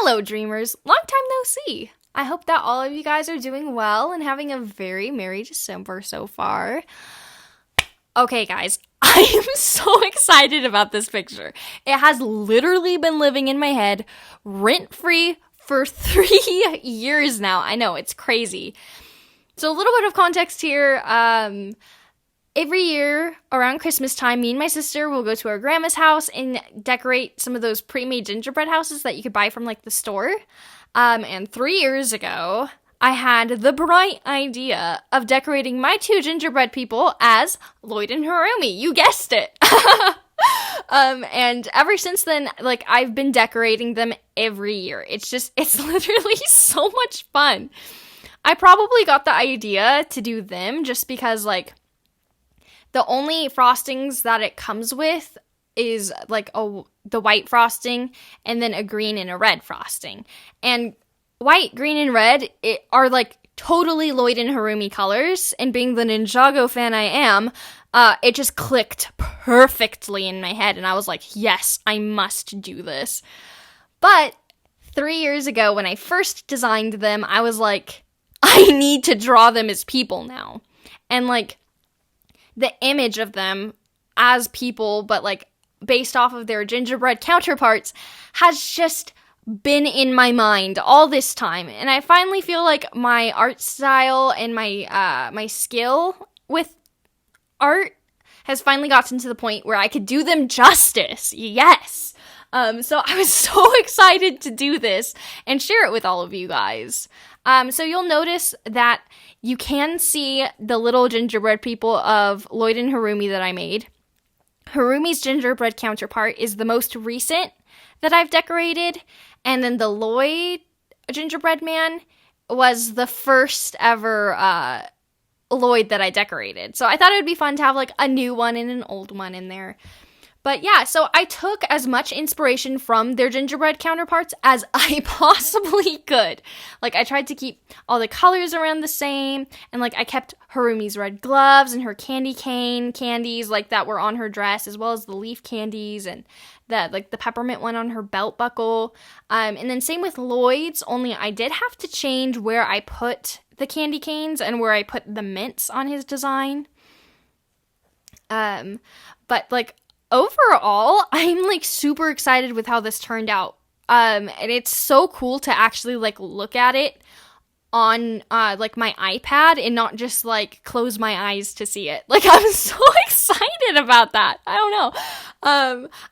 Hello, dreamers. Long time no see. I hope that all of you guys are doing well and having a very Merry December so far. Okay, guys, I am so excited about this picture. It has literally been living in my head rent-free for 3 years now. I know, it's crazy. So a little bit of context here. Every year around Christmas time, me and my sister will go to our grandma's house and decorate some of those pre-made gingerbread houses that you could buy from like the store. And 3 years ago, I had the bright idea of decorating my two gingerbread people as Lloyd and Harumi. You guessed it. And ever since then, like, I've been decorating them every year. It's literally so much fun. I probably got the idea to do them just because, like, the only frostings that it comes with is like the white frosting and then a green and a red frosting. And white, green, and red are like totally Lloyd and Harumi colors. And being the Ninjago fan I am, it just clicked perfectly in my head. And I was like, yes, I must do this. But 3 years ago when I first designed them, I was like, I need to draw them as people now. And like, the image of them as people, but like based off of their gingerbread counterparts, has just been in my mind all this time. And I finally feel like my art style and my skill with art has finally gotten to the point where I could do them justice. Yes. So I was so excited to do this and share it with all of you guys. So you'll notice that you can see the little gingerbread people of Lloyd and Harumi that I made. Harumi's gingerbread counterpart is the most recent that I've decorated, and then the Lloyd gingerbread man was the first ever Lloyd that I decorated. So I thought it would be fun to have like a new one and an old one in there. But yeah, so I took as much inspiration from their gingerbread counterparts as I possibly could. Like, I tried to keep all the colors around the same, and like, I kept Harumi's red gloves and her candy cane candies, like, that were on her dress, as well as the leaf candies and the peppermint one on her belt buckle. And then same with Lloyd's, only I did have to change where I put the candy canes and where I put the mints on his design. But like, overall, I'm like super excited with how this turned out. And it's so cool to actually like look at it on like my iPad and not just like close my eyes to see it. Like, I'm so excited about that. I don't know.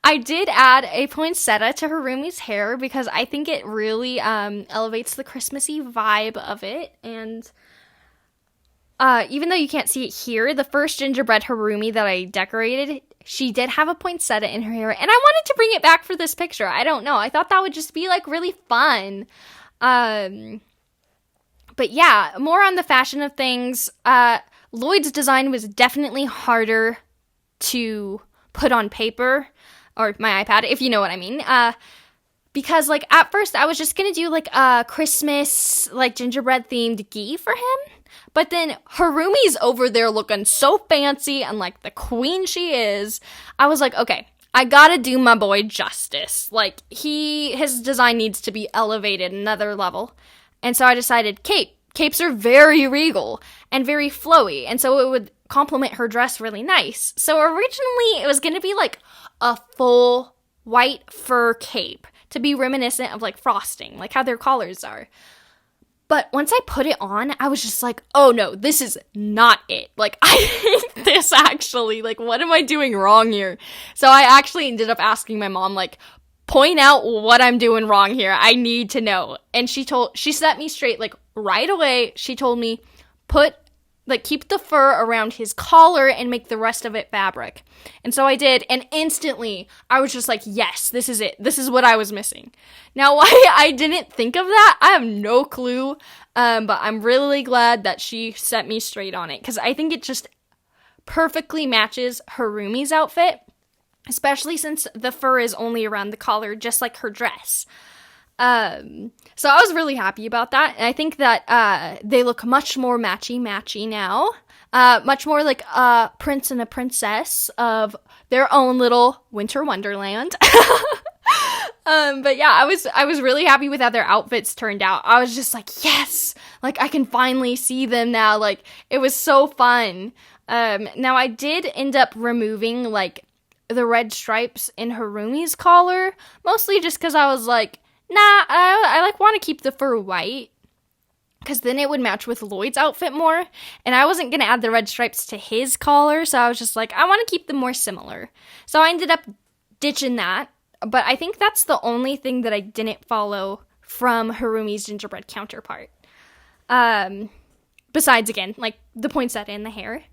I did add a poinsettia to Harumi's hair because I think it really elevates the Christmassy vibe of it. And even though you can't see it here, the first gingerbread Harumi that I decorated, she did have a poinsettia in her hair, and I wanted to bring it back for this picture. I don't know. I thought that would just be, like, really fun. But yeah, more on the fashion of things. Lloyd's design was definitely harder to put on paper, or my iPad, if you know what I mean. Because, like, at first I was just gonna do, like, a Christmas, like, gingerbread-themed gi for him. But then Harumi's over there looking so fancy and like the queen she is. I was like, okay, I gotta do my boy justice. Like, his design needs to be elevated another level. And so I decided cape. Capes are very regal and very flowy. And so it would complement her dress really nice. So originally it was gonna be like a full white fur cape to be reminiscent of like frosting, like how their collars are. But once I put it on, I was just like, oh no, this is not it. Like, I hate this actually. Like, what am I doing wrong here? So I actually ended up asking my mom, like, point out what I'm doing wrong here. I need to know. And she set me straight, like, right away. She told me, keep the fur around his collar and make the rest of it fabric. And so I did, and instantly, I was just like, yes, this is it. This is what I was missing. Now, why I didn't think of that, I have no clue, but I'm really glad that she set me straight on it, because I think it just perfectly matches Harumi's outfit, especially since the fur is only around the collar, just like her dress. So I was really happy about that, and I think that they look much more matchy now, much more like a prince and a princess of their own little winter wonderland. But yeah, I was really happy with how their outfits turned out. I was just like, yes, like I can finally see them now. Like it was so fun. Now I did end up removing like the red stripes in Harumi's collar, mostly just because I was like, nah, I like want to keep the fur white, because then it would match with Lloyd's outfit more, and I wasn't going to add the red stripes to his collar, so I was just like, I want to keep them more similar. So I ended up ditching that, but I think that's the only thing that I didn't follow from Harumi's gingerbread counterpart. Besides, again, like the poinsettia and the hair.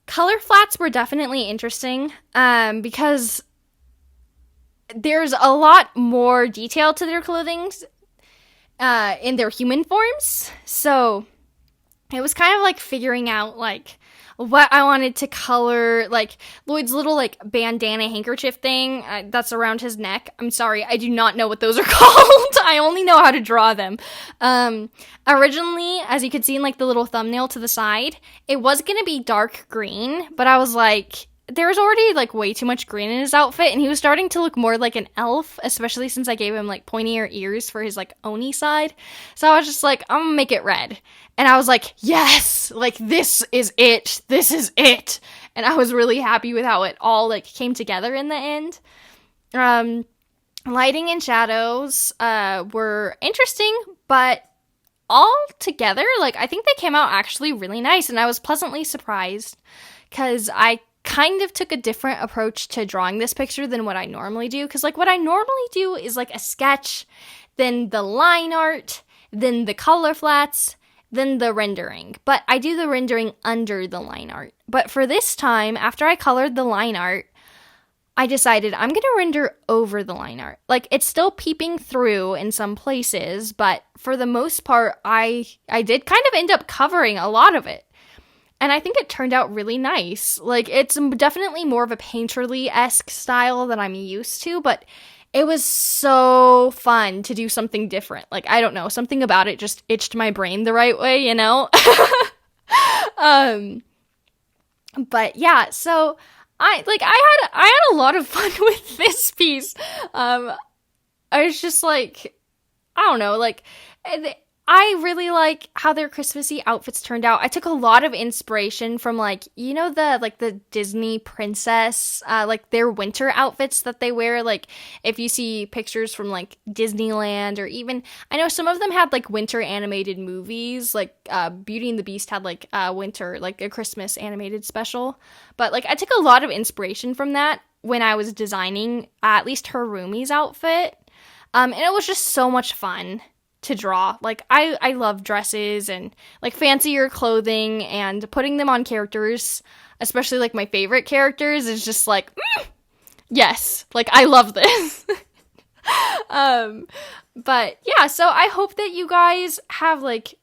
Color flats were definitely interesting, because there's a lot more detail to their clothing in their human forms. So it was kind of like figuring out like what I wanted to color, like Lloyd's little like bandana handkerchief thing that's around his neck. I'm sorry, I do not know what those are called. I only know how to draw them. Originally, as you could see in like the little thumbnail to the side, it was gonna be dark green, but I was like, there was already like way too much green in his outfit, and he was starting to look more like an elf, especially since I gave him like pointier ears for his like Oni side. So I was just like, I'm gonna make it red. And I was like, yes, like this is it. This is it. And I was really happy with how it all like came together in the end. Lighting and shadows were interesting, but all together, like I think they came out actually really nice, and I was pleasantly surprised because I kind of took a different approach to drawing this picture than what I normally do, because like what I normally do is like a sketch, then the line art, then the color flats, then the rendering, but I do the rendering under the line art. But for this time, after I colored the line art, I decided I'm gonna render over the line art. Like it's still peeping through in some places, but for the most part I did kind of end up covering a lot of it. And I think it turned out really nice. Like, it's definitely more of a painterly-esque style than I'm used to, but it was so fun to do something different. Like, I don't know, something about it just itched my brain the right way, you know? But yeah, so I had a lot of fun with this piece. I was just like, I don't know, like, I really like how their Christmassy outfits turned out. I took a lot of inspiration from, like, you know, the Disney princess, like, their winter outfits that they wear. Like, if you see pictures from, like, Disneyland, or even, I know some of them had, like, winter animated movies. Like, Beauty and the Beast had, like, winter, like, a Christmas animated special. But, like, I took a lot of inspiration from that when I was designing at least Harumi's outfit. And it was just so much fun to draw. Like, I love dresses and like fancier clothing, and putting them on characters, especially like my favorite characters, is just like, yes, like I love this. But yeah, so I hope that you guys have like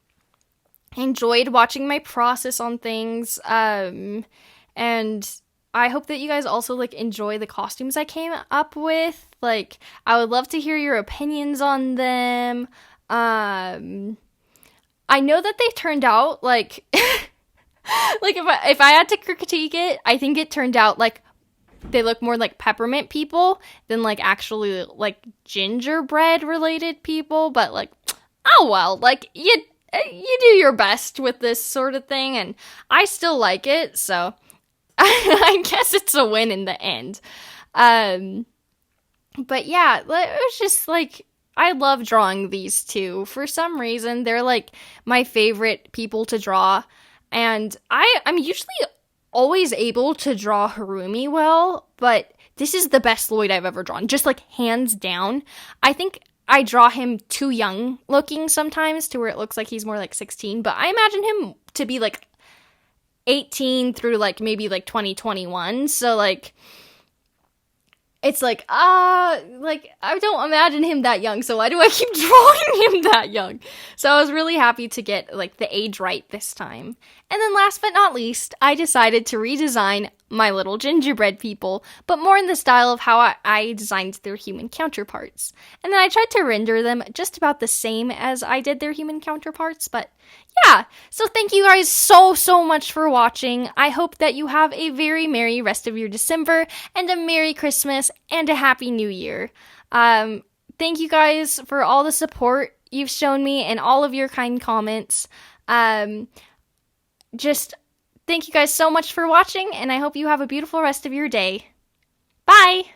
enjoyed watching my process on things, and I hope that you guys also like enjoy the costumes I came up with. Like, I would love to hear your opinions on them. I know that they turned out like like if I had to critique it, I think it turned out like they look more like peppermint people than like actually like gingerbread related people. But like, oh well, like you do your best with this sort of thing, and I still like it, so I guess it's a win in the end. But yeah, it was just like, I love drawing these two. For some reason, they're like my favorite people to draw. And I'm usually always able to draw Harumi well, but this is the best Lloyd I've ever drawn. Just like hands down. I think I draw him too young looking sometimes, to where it looks like he's more like 16. But I imagine him to be like 18 through like maybe like 2021. So like, it's like, like, I don't imagine him that young, so why do I keep drawing him that young? So I was really happy to get, like, the age right this time. And then last but not least, I decided to redesign my little gingerbread people, but more in the style of how I designed their human counterparts. And then I tried to render them just about the same as I did their human counterparts, but yeah. So thank you guys so much for watching. I hope that you have a very merry rest of your December, and a Merry Christmas, and a Happy New Year. Thank you guys for all the support you've shown me and all of your kind comments. Just thank you guys so much for watching, and I hope you have a beautiful rest of your day. Bye!